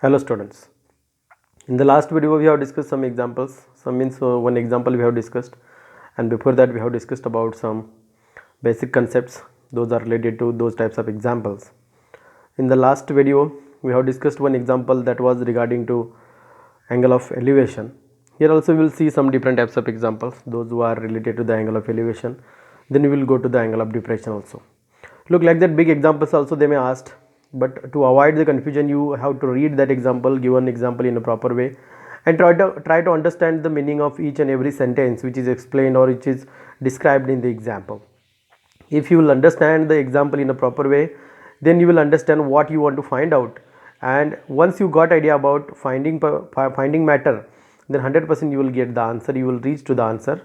Hello students. In the last video we have discussed some examples. One example we have discussed, and before that we have discussed about some basic concepts. Those are related to those types of examples. In the last video we have discussed one example that was regarding to angle of elevation. Here also we will see some different types of examples, those who are related to the angle of elevation. Then we will go to the angle of depression also. Look, like that big examples also they may ask, but to avoid the confusion you have to read that example, given example in a proper way, and try to understand the meaning of each and every sentence which is explained or which is described in the example. If you will understand the example in a proper way, then you will understand what you want to find out, and once you got idea about finding matter, then 100% you will get the answer, you will reach to the answer,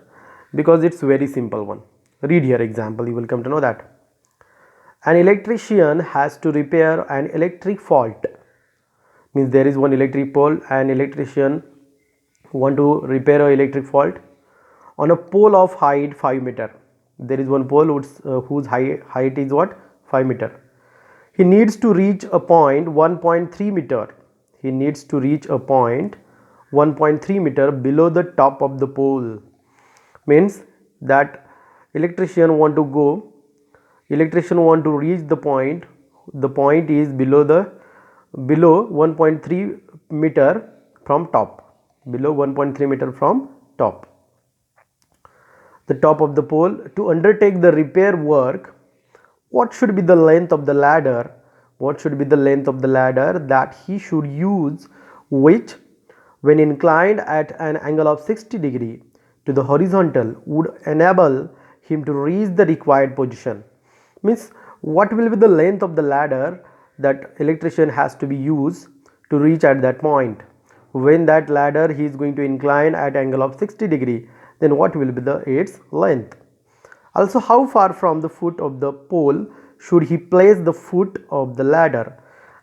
because it's very simple one. Read here example, you will come to know that. An electrician has to repair an electric fault. Means there is one electric pole, and electrician want to repair a electric fault on a pole of height 5 meter. There is one pole whose height is what? 5 meter. He needs to reach a point 1.3 meter. He needs to reach a point 1.3 meter below the top of the pole. Means that electrician want to reach the point. The point is below 1.3 meter from top, below 1.3 meter from top, the top of the pole. To undertake the repair work, what should be the length of the ladder? What should be the length of the ladder that he should use, which when inclined at an angle of 60 degree to the horizontal would enable him to reach the required position? Means what will be the length of the ladder that electrician has to be used to reach at that point? When that ladder he is going to incline at angle of 60 degree, then what will be its length? Also, how far from the foot of the pole should he place the foot of the ladder,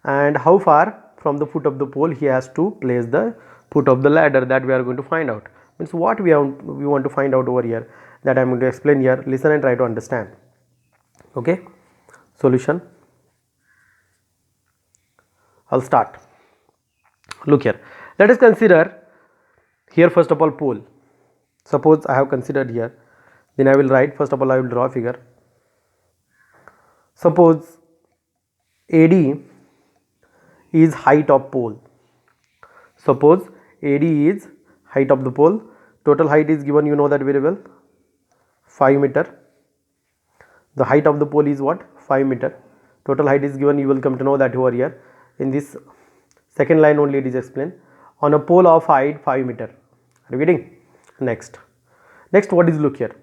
and how far from the foot of the pole he has to place the foot of the ladder, that we are going to find out. Means what we want to find out over here, that I am going to explain here. Listen and try to understand. Okay, solution. I'll start. Look here, let us consider here first of all pole. Suppose I have considered here, then I will write, first of all I will draw a figure. Suppose AD is height of pole. Suppose AD is height of the pole. Total height is given, you know that very well, 5 meter. The height of the pole is what? 5 meter. Total height is given, you will come to know that over here. In this second line only it is explained. On a pole of height 5 meter. Are you getting? Next what is, look here.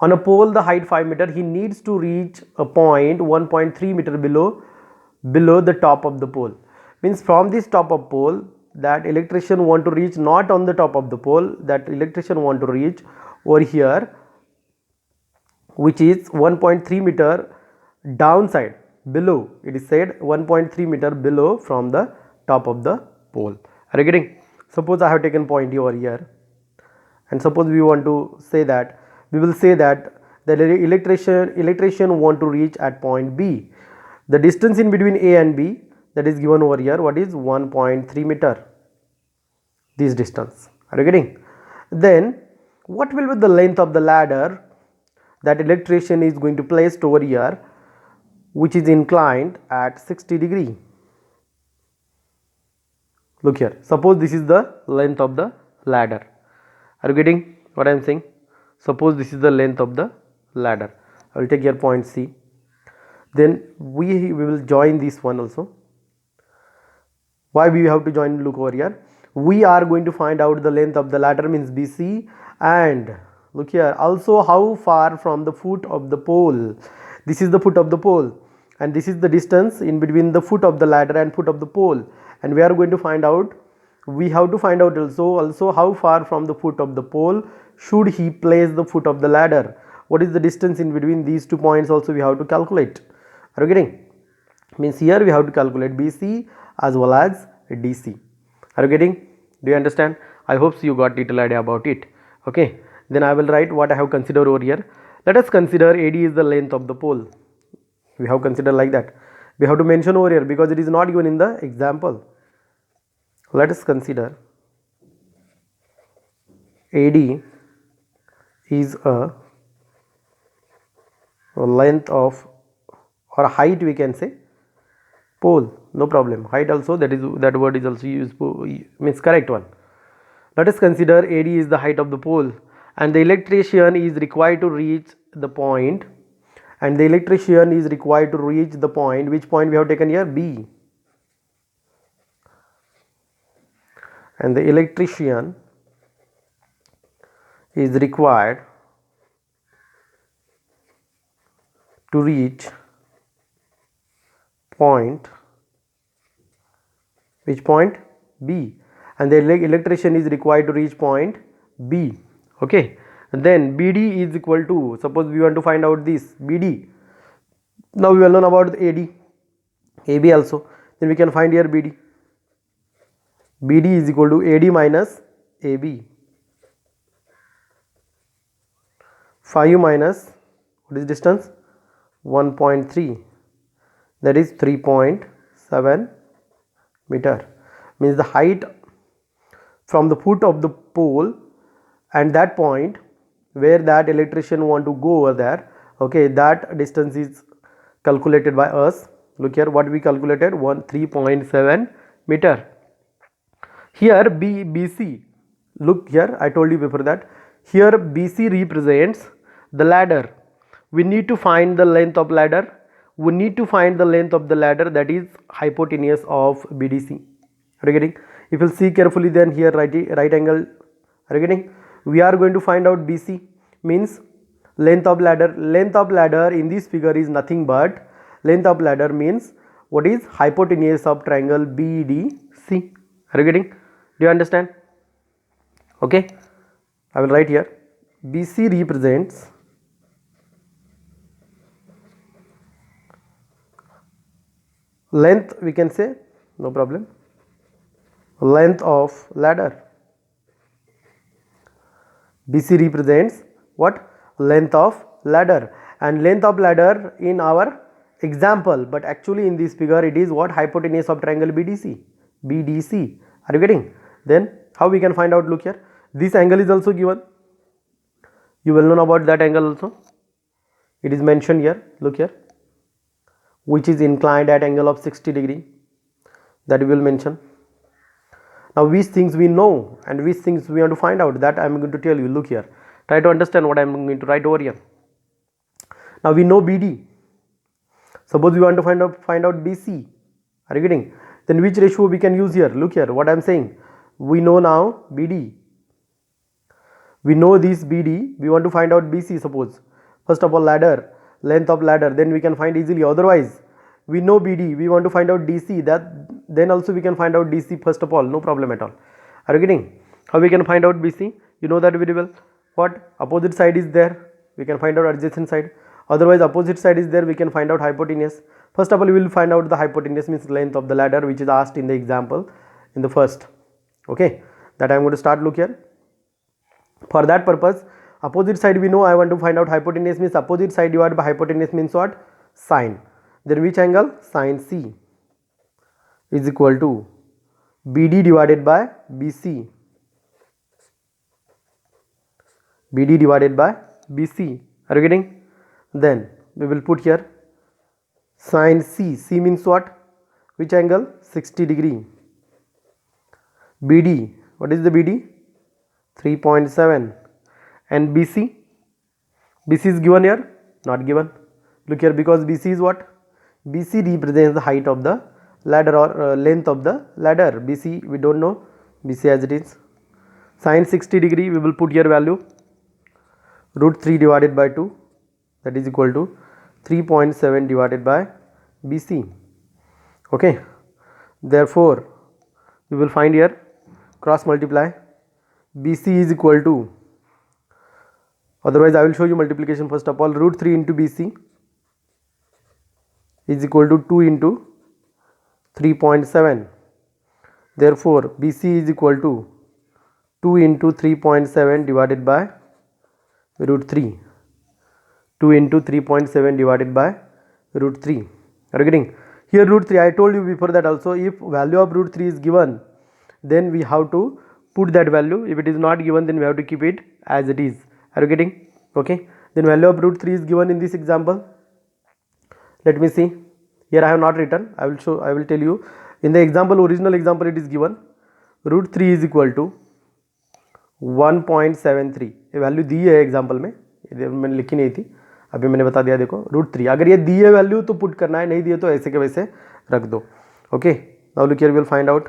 On a pole the height 5 meter, he needs to reach a point 1.3 meter below the top of the pole. Means from this top of pole, that electrician want to reach not on the top of the pole, that electrician want to reach over here, which is 1.3 meter downside, below. It is said 1.3 meter below from the top of the pole. Are you getting? Suppose I have taken point over here, and suppose we want to say that, we will say that the electrician want to reach at point B. The distance in between A and B, that is given over here, what is 1.3 meter, this distance. Are you getting? Then what will be the length of the ladder that electrician is going to place over here, which is inclined at 60 degree? Look here, suppose this is the length of the ladder. Are you getting what I am saying? Suppose this is the length of the ladder. I will take here point C. Then we will join this one also. Why we have to join? Look over here. We are going to find out the length of the ladder, means BC, and look here, also how far from the foot of the pole. This is the foot of the pole, and this is the distance in between the foot of the ladder and foot of the pole, and we are going to find out, we have to find out also how far from the foot of the pole should he place the foot of the ladder. What is the distance in between these 2 points also we have to calculate. Are you getting? Means here we have to calculate BC as well as DC. Are you getting? Do you understand? I hope so you got little idea about it. Okay, then I will write what I have considered over here. Let us consider AD is the length of the pole. We have considered like that. We have to mention over here because it is not given in the example. let us consider AD is a length of or height, we can say, pole, no problem, height also, that word is also used, means correct one. Let us consider AD is the height of the pole and the electrician is required to reach the point, and the electrician is required to reach the point, which point we have taken here, B, and the electrician is required to reach point, which point, B, and the electrician is required to reach point B. Okay, and then BD is equal to, suppose we want to find out this BD, now we will know about AD, AB also, then we can find here BD. BD is equal to AD minus AB. 5 minus, what is distance, 1.3, that is 3.7 meter, means the height from the foot of the pole and that point where that electrician want to go over there. Okay, that distance is calculated by us. Look here, what we calculated, 3.7 meter. Here BC, look here, I told you before that here BC represents the ladder. We need to find the length of ladder. We need to find the length of the ladder, that is hypotenuse of BDC. Are you getting? If you see carefully, then here right angle, are you getting? We are going to find out BC, means length of ladder. Length of ladder in this figure is nothing but, length of ladder means what is hypotenuse of triangle BDC. Are you getting? Do you understand? Okay, I will write here, BC represents length, we can say, no problem, length of ladder. BC represents what? Length of ladder, and length of ladder in our example, but actually in this figure it is what? Hypotenuse of triangle BDC. BDC. Are you getting? Then how we can find out? Look here, this angle is also given, you will know about that angle also, it is mentioned here. Look here, which is inclined at angle of 60 degree, that we will mention. Now which things we know and which things we want to find out, that I am going to tell you. Look here, try to understand what I am going to write over here. Now we know BD, suppose we want to find out BC. Are you getting? Then which ratio we can use here? Look here, what I am saying, we know now BD, we know this BD, we want to find out BC. Suppose first of all ladder, length of ladder, then we can find easily. Otherwise we know BD, we want to find out DC, that then also we can find out DC first of all, no problem at all. Are you getting? How we can find out BC? You know that very well. What? Opposite side is there, we can find out adjacent side. Otherwise opposite side is there, we can find out hypotenuse. First of all we will find out the hypotenuse, means length of the ladder, which is asked in the example in the first. Okay, that I am going to start. Look here, for that purpose opposite side we know, I want to find out hypotenuse, means opposite side divided by hypotenuse means what? Sine. Then which angle? Sine C is equal to BD divided by BC. BD divided by BC. Are you getting? Then we will put here sine C. C means what? Which angle? 60 degree. BD, what is the BD? 3.7. And BC? BC is given here? Not given. Look here, because BC is what? BC represents the height of the ladder or length of the ladder. BC we don't know, BC as it is. Sine 60 degree, we will put here value root 3 divided by 2, that is equal to 3.7 divided by BC. Okay, therefore we will find here, cross multiply, BC is equal to, otherwise I will show you multiplication. First of all, root 3 into BC is equal to 2 into 3.7. Therefore BC is equal to 2 into 3.7 divided by root 3. 2 into 3.7 divided by root 3. Are you getting? Here root 3, I told you before that also, if value of root 3 is given, then we have to put that value. If it is not given, then we have to keep it as it is. Are you getting? Okay, then value of root 3 is given in this example. Let me see. Here I have not written. I will tell you. In the example, original example, it is given root 3 is equal to 1.73. ये value दी है example में, मैंने लिखी नहीं थी, अभी मैंने बता दिया. देखो रूट 3, अगर ये दी है वैल्यू तो पुट करना है, नहीं दिए तो ऐसे के वैसे रख दो. Okay, now look here, we will find out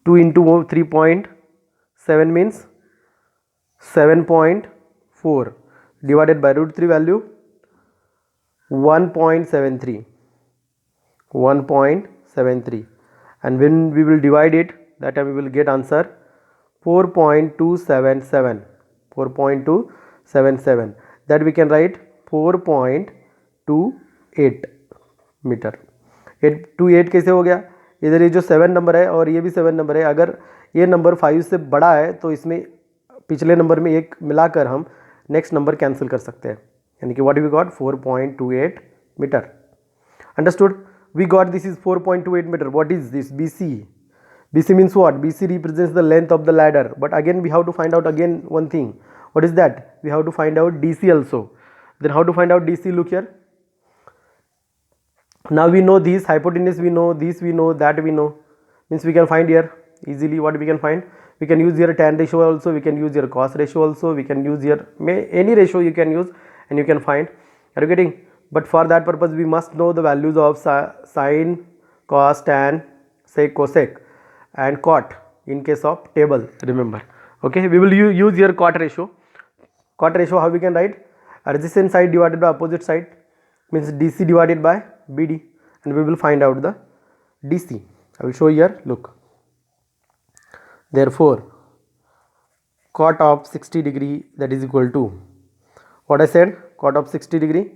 2 into 3.7 means 7.4 divided by root 3 value 1.73, and when we will divide it, that time we will get answer 4.277. That we can write 4.28 metre. 8 कैसे हो गया? इधर ये जो 7 number है और ये भी 7 नंबर है, अगर ये नंबर 5 से बड़ा है तो इसमें पिछले नंबर में एक मिलाकर हम नेक्स्ट नंबर कैंसिल कर सकते हैं. यानी कि what we got 4.28 metre. Understood? We got this is 4.28 metre. What is this? BC. BC means what? BC represents the length of the ladder. But again we have to find out again one thing. What is that? We have to find out DC also. Then how to find out DC? Look here. Now we know this hypotenuse, we know this, we know that, we know, means we can find here easily. What we can find? We can use here tan ratio also, we can use here cos ratio also, we can use here any ratio you can use and you can find. Are you getting? But for that purpose we must know the values of sine, cos, tan, sec, cosec and cot in case of table, remember. Okay, we will use here cot ratio. Cot ratio, how we can write? Adjacent side divided by opposite side, means DC divided by BD, and we will find out the DC. I will show here, look. Therefore, cot of 60 degree, that is equal to, what I said, cot of 60 degree,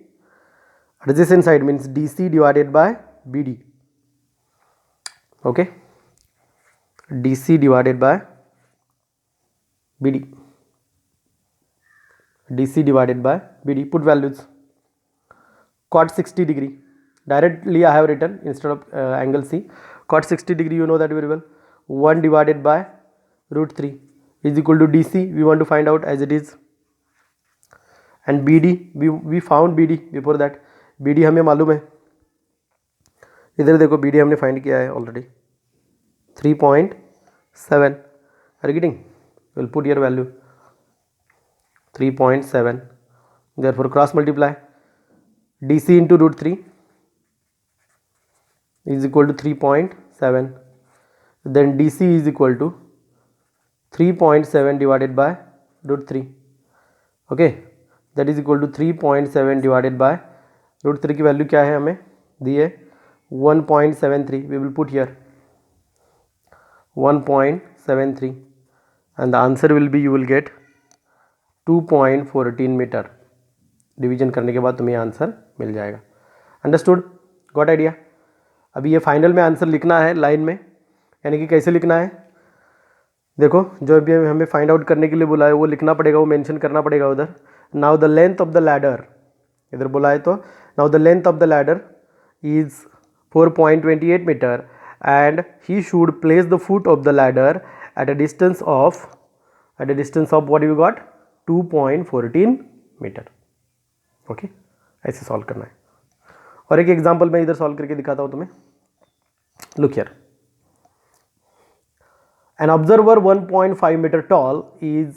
adjacent side means DC divided by BD. Okay, DC divided by BD. DC divided by BD. Put values. Cot 60 degree. Directly I have written instead of angle C. Cot 60 degree, you know that very well. 1 divided by root 3 is equal to DC. We want to find out as it is. And BD, we found BD before that. BD हमें मालूम है. इधर देखो BD हमने find किया है already. 3.7. Are you getting? We'll put your value 3.7. Therefore cross multiply. DC into root 3 is equal to 3.7. Then DC is equal to 3.7 divided by root 3. Okay, that is equal to 3.7 divided by root 3 की value क्या है हमें दी है 1.73. We will put here 1.73 and the answer will be, you will get 2.14 metre. Division करने के बाद तुम्हें answer मिल जाएगा. अंडरस्टूड? Got idea? अभी ये फाइनल में आंसर लिखना है लाइन में, यानी कि कैसे लिखना है देखो, जो भी हमें फाइंड आउट करने के लिए बोला है वो लिखना पड़ेगा, वो मेंशन करना पड़ेगा उधर. Now the length of the ladder, इधर बोला है तो now the length of the ladder is 4.28 metre and he should place the foot of the ladder at a distance of what we got 2.14 metre. Okay, ऐसे solve करना है. और एक example मैं इधर सॉल्व करके दिखाता हूं तुम्हें. Look here. An observer 1.5 meter tall is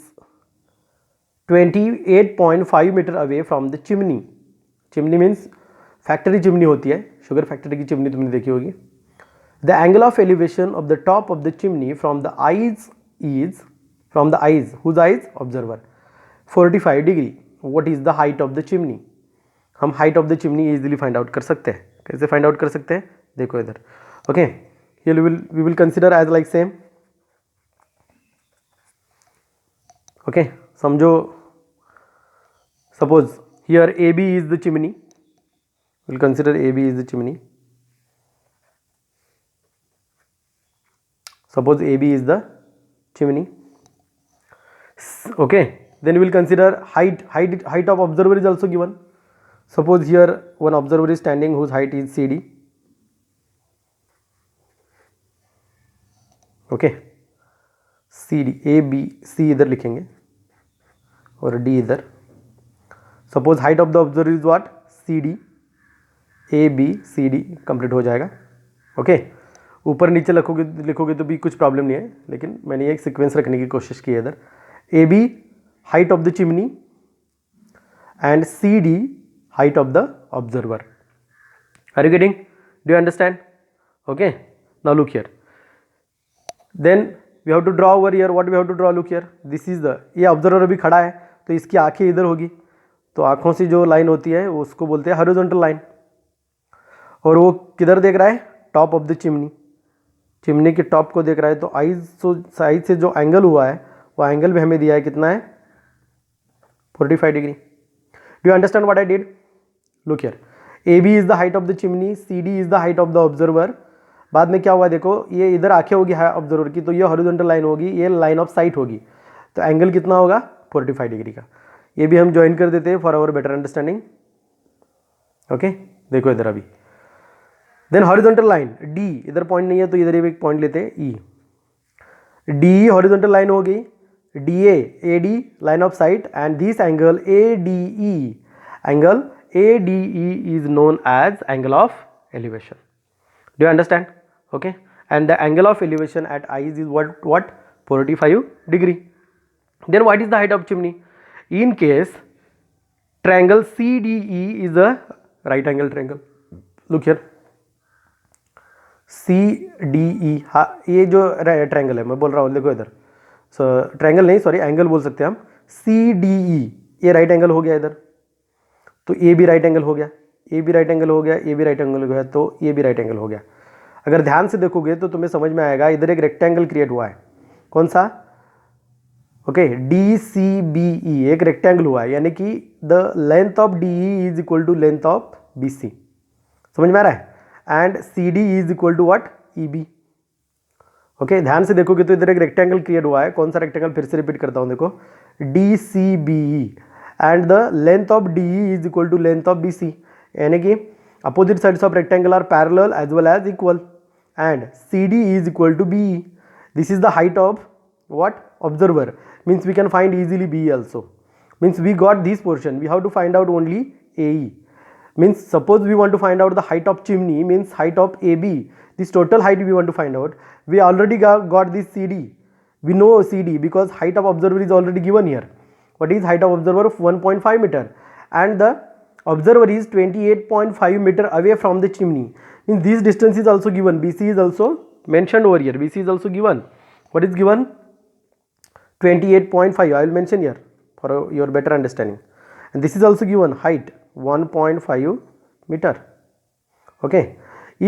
28.5 meter away from the chimney. Chimney means factory chimney होती है, शुगर फैक्ट्री की चिमनी तुमने देखी होगी. The angle of elevation of the top of the chimney from the eyes is, from the eyes, whose eyes? Observer, 45 degree. What is the height of the chimney? हम height of the chimney easily find out कर सकते हैं. कैसे find out कर सकते हैं देखो इधर. Okay, here we will consider as like same. Okay, समझो, suppose here AB is the chimney. We'll consider AB is the chimney. Suppose AB is the chimney. Okay, then we will consider height of observer is also given. Suppose here one observer is standing whose height is CD. Okay, C D, A B C इधर लिखेंगे और D इधर. Suppose height of the observer is what, C D, A B C D complete हो जाएगा. Okay, ऊपर नीचे लिखोगे तो भी कुछ प्रॉब्लम नहीं है, लेकिन मैंने ये एक सीक्वेंस रखने की कोशिश की है इधर. A B height of the chimney and C D height of the observer. Are you getting? Do you understand? Okay, now look here. Then we have to draw over here. What we have to draw? Look here, this is the, ये observer अभी खड़ा है तो इसकी आंखें इधर होगी, तो आंखों से जो लाइन होती है उसको बोलते हैं हॉरिजॉन्टल लाइन. और वो किधर देख रहा है? Top of the chimney. Chimney के टॉप को देख रहा है. तो साइड से जो एंगल हुआ है वो एंगल भी हमें दिया है, कितना है? 45 degree. Do you understand what I did? Look here, A B is the height of the chimney, C D is the height of the observer. बाद में क्या हुआ देखो, ये इधर आंखें होगी ऑब्जर्वर की, तो ये हॉरिजॉन्टल लाइन होगी, ये लाइन ऑफ साइट होगी, तो एंगल कितना होगा? 45 डिग्री का. ये भी हम ज्वाइन कर देते हैं for our better understanding. Okay, देखो इधर अभी. देन हॉरिजॉन्टल लाइन डी, इधर पॉइंट नहीं है तो इधर एक पॉइंट लेते हैं ई. डी हॉरिजॉन्टल लाइन हो गई, D A D line of sight, and this angle A D E, angle A D E is known as angle of elevation. Do you understand? Okay, and the angle of elevation at eyes is what 45 degree. Then what is the height of chimney? In case triangle CDE is a right angle triangle. Look here, CDE, हाँ ये जो triangle है मैं बोल रहा हूँ, देखो इधर. ट्रायंगल नहीं, सॉरी एंगल बोल सकते हैं हम. CDE ये राइट एंगल हो गया इधर, तो ए भी राइट एंगल हो गया, ए भी राइट एंगल हो गया, ए भी राइट एंगल हो गया, तो ये भी राइट एंगल हो गया. अगर ध्यान से देखोगे तो तुम्हें समझ में आएगा, इधर एक रेक्टेंगल क्रिएट हुआ है. कौन सा? Okay, D C B E, एक रेक्टेंगल हुआ है, यानी कि the length of D E is equal to length of B C. समझ में आ रहा है? And C D is equal to what? E B. Okay, ध्यान से देखोगे तो इधर एक रेक्टेंगल क्रिएट हुआ है. कौन सा रेक्टेंगल? फिर से रिपीट करता हूं, देखो, D C B E, and the length of D E is equal to length of B C, यानी कि opposite sides of rectangle are parallel as well as equal, and CD is equal to BE. This is the height of what? Observer. Means we can find easily BE also. Means we got this portion. We have to find out only AE. Means suppose we want to find out the height of chimney, means height of AB. This total height we want to find out. We already got this CD. We know CD because height of observer is already given here. What is height of observer? Of 1.5 meter. And the observer is 28.5 meter away from the chimney. In this distance is also given. BC is also mentioned over here. BC is also given. What is given? 28.5. I will mention here for your better understanding. And this is also given height 1.5 meter. Okay.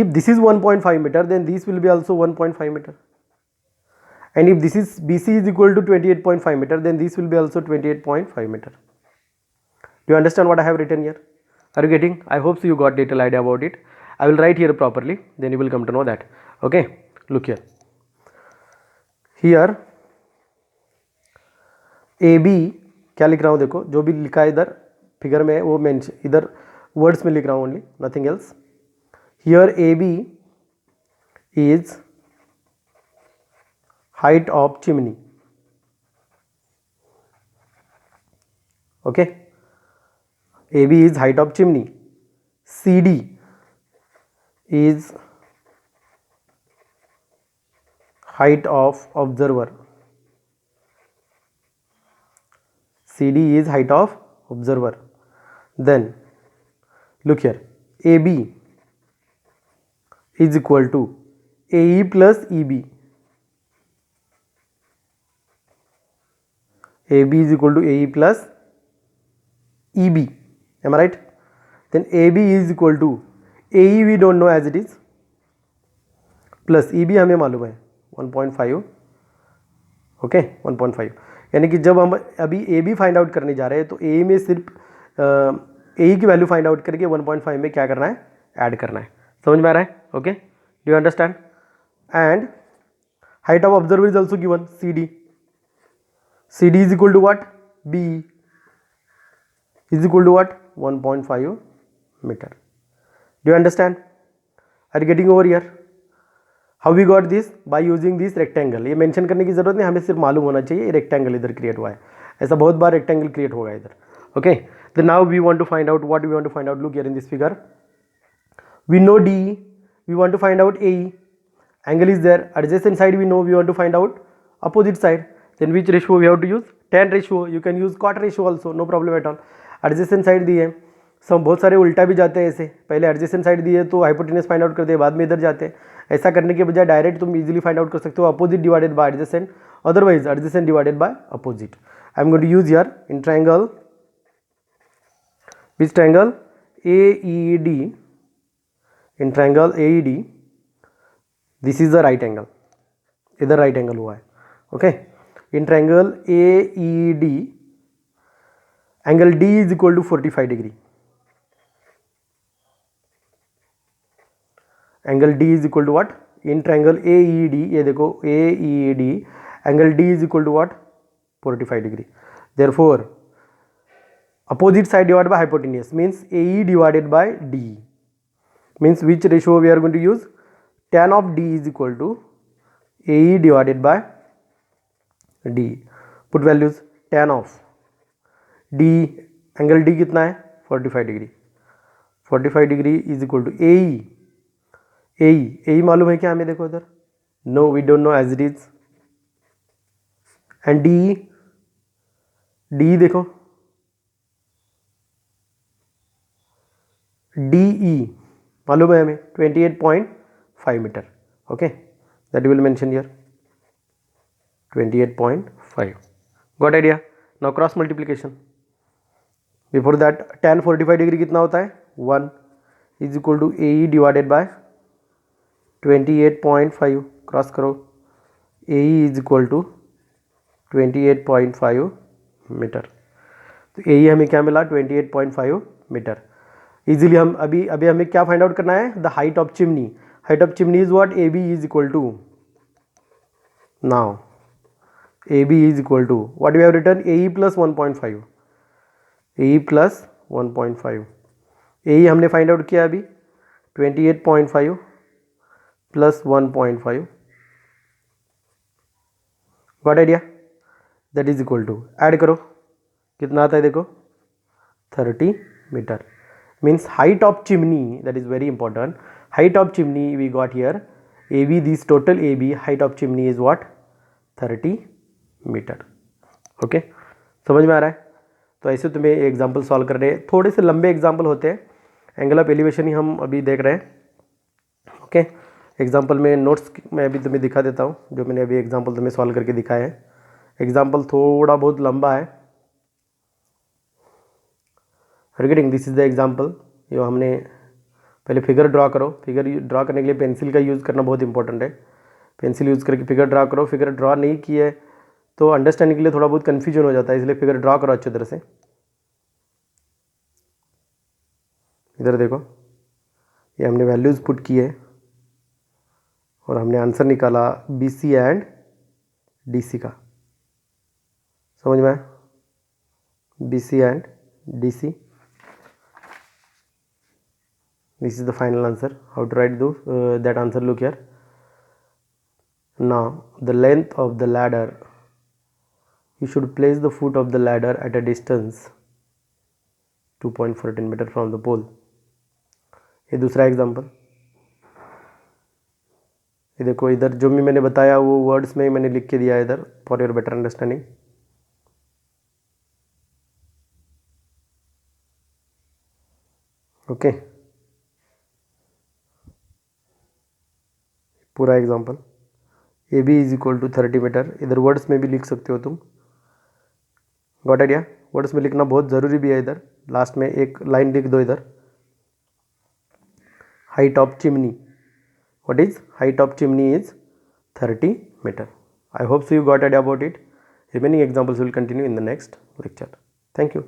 If this is 1.5 meter, then this will be also 1.5 meter. And if this is BC is equal to 28.5 meter, then this will be also 28.5 meter. Do you understand what I have written here? Are you getting? I hope so you got little idea about it. I will write here properly, then you will come to know that. Okay, look here. Here AB क्या लिख रहा हूँ देखो, जो भी लिखा है इधर फिगर में वो मेंशन, इधर वर्ड्स में लिख रहा हूँ only, nothing else. Here AB is height of chimney. Okay, AB is height of chimney. CD is height of observer. CD is height of observer. Then look here, AB is equal to AE plus EB. AB is equal to AE plus EB. Am I right? Then AB is equal to AE we don't know as it is, plus EB हमें मालूम है 1.5. Okay, 1.5, यानी कि जब हम अभी AB find out करने जा रहे हैं तो AE में सिर्फ AE की वैल्यू फाइंड आउट करके 1.5 में क्या करना है? ऐड करना है. समझ में आ रहा है? Okay, do you understand? And height of observer is also given, CD. CD is equal to what? BE is equal to what? 1.5 meter. Do you understand? Are you getting over here? How we got this, by using this rectangle. ये mention करने की जरूरत नहीं, हमें सिर्फ मालूम होना चाहिए ये रेक्टेंगल इधर क्रिएट हुआ है. ऐसा बहुत बार रेक्टेंगल क्रिएट होगा इधर. Okay, then now we want to find out what we want to find out. Look here in this figure, we know DE, we want to find out AE. Angle is there, adjacent side we know, we want to find out opposite side. Then which ratio we have to use? Tan ratio. You can use cot ratio also, no problem at all. Adjacent side दी है, सब बहुत सारे उल्टा भी जाते हैं ऐसे, पहले एडजेसेंट साइड दी है तो हाइपोटेनस फाइंड आउट करते हैं, बाद में इधर जाते हैं. ऐसा करने के बजाय डायरेक्ट तुम इजीली फाइंड आउट कर सकते हो opposite divided by adjacent, otherwise adjacent divided by opposite. I am going to use here in triangle, which triangle? AED. In triangle AED, this is the right angle, इधर right angle हुआ है. Okay, in triangle AED angle D is equal to 45 degree. Angle D is equal to what? In triangle AED, ये देखो AED angle D is equal to what? 45 degree. Therefore opposite side divided by hypotenuse means AE divided by DE. Means which ratio we are going to use? Tan of D is equal to AE divided by DE. Put values. Tan of D, angle D कितना है? 45 degree. 45 degree is equal to AE. AE मालूम है क्या हमें? देखो इधर. No, we don't know as it is. And DE देखो, DE मालूम है हमें 28.5 metre. Okay, that will mention here 28.5. Got idea? Now cross multiplication. Before that tan 45 degree कितना होता है? 1 is equal to AE divided by 28.5. Cross करो, AE is equal to 28.5 metre. तो AE हमें क्या मिला? 28.5 मीटर. इजीली हम अभी हमें क्या फाइंड आउट करना है? The height of chimney. Height of chimney is what? AB is equal to, now AB is equal to what we have written? AE plus 1.5. AE plus 1.5. AE हमने find out किया अभी 28.5 plus 1.5. Got idea? That is equal to, add करो कितना आता है देखो, 30 metre. Means height of chimney, that is very important. Height of chimney we got here AB, this total AB height of chimney is what? 30 metre. Okay, समझ में आ रहा है? तो ऐसे तुम्हें एग्जाम्पल सॉल्व कर रहे हैं, थोड़े से लंबे एग्जाम्पल होते हैं. एंगल ऑफ एलिवेशन ही हम अभी देख रहे हैं. ओके, एग्जाम्पल में नोट्स मैं अभी तुम्हें दिखा देता हूँ, जो मैंने अभी एग्जाम्पल तुम्हें सॉल्व करके दिखाया है. एग्जाम्पल थोड़ा बहुत लंबा है. Getting, this is the example. जो हमने पहले फिगर ड्रा करो. फिगर ड्रा करने के लिए पेंसिल का यूज़ करना बहुत इंपॉर्टेंट है. पेंसिल यूज़ करके फिगर ड्रा करो. फिगर ड्रा नहीं की है तो अंडरस्टैंडिंग के लिए थोड़ा बहुत कन्फ्यूजन हो जाता है, इसलिए फिगर ड्रा करो अच्छी तरह से. इधर देखो, ये हमने वैल्यूज़ पुट की है और हमने आंसर निकाला BC एंड DC का. समझ में आया? BC and DC. This is the final answer. How to write that answer? Look here. Now the length of the ladder, you should place the foot of the ladder at a distance 2.14 meter from the pole. ये दूसरा example. ये देखो, इधर जो भी मैंने बताया वो वर्ड्स में ही मैंने लिख के दिया है इधर for your better understanding. Okay, पूरा example. AB is equal to 30 metre. इधर वर्ड्स में भी लिख सकते हो तुम. Got idea? वर्ड्स में लिखना बहुत ज़रूरी भी है. इधर लास्ट में एक लाइन लिख दो इधर. Height of chimney, what is height of chimney is 30 metre. I hope so you got idea about it. Remaining examples will continue in the next lecture. Thank you.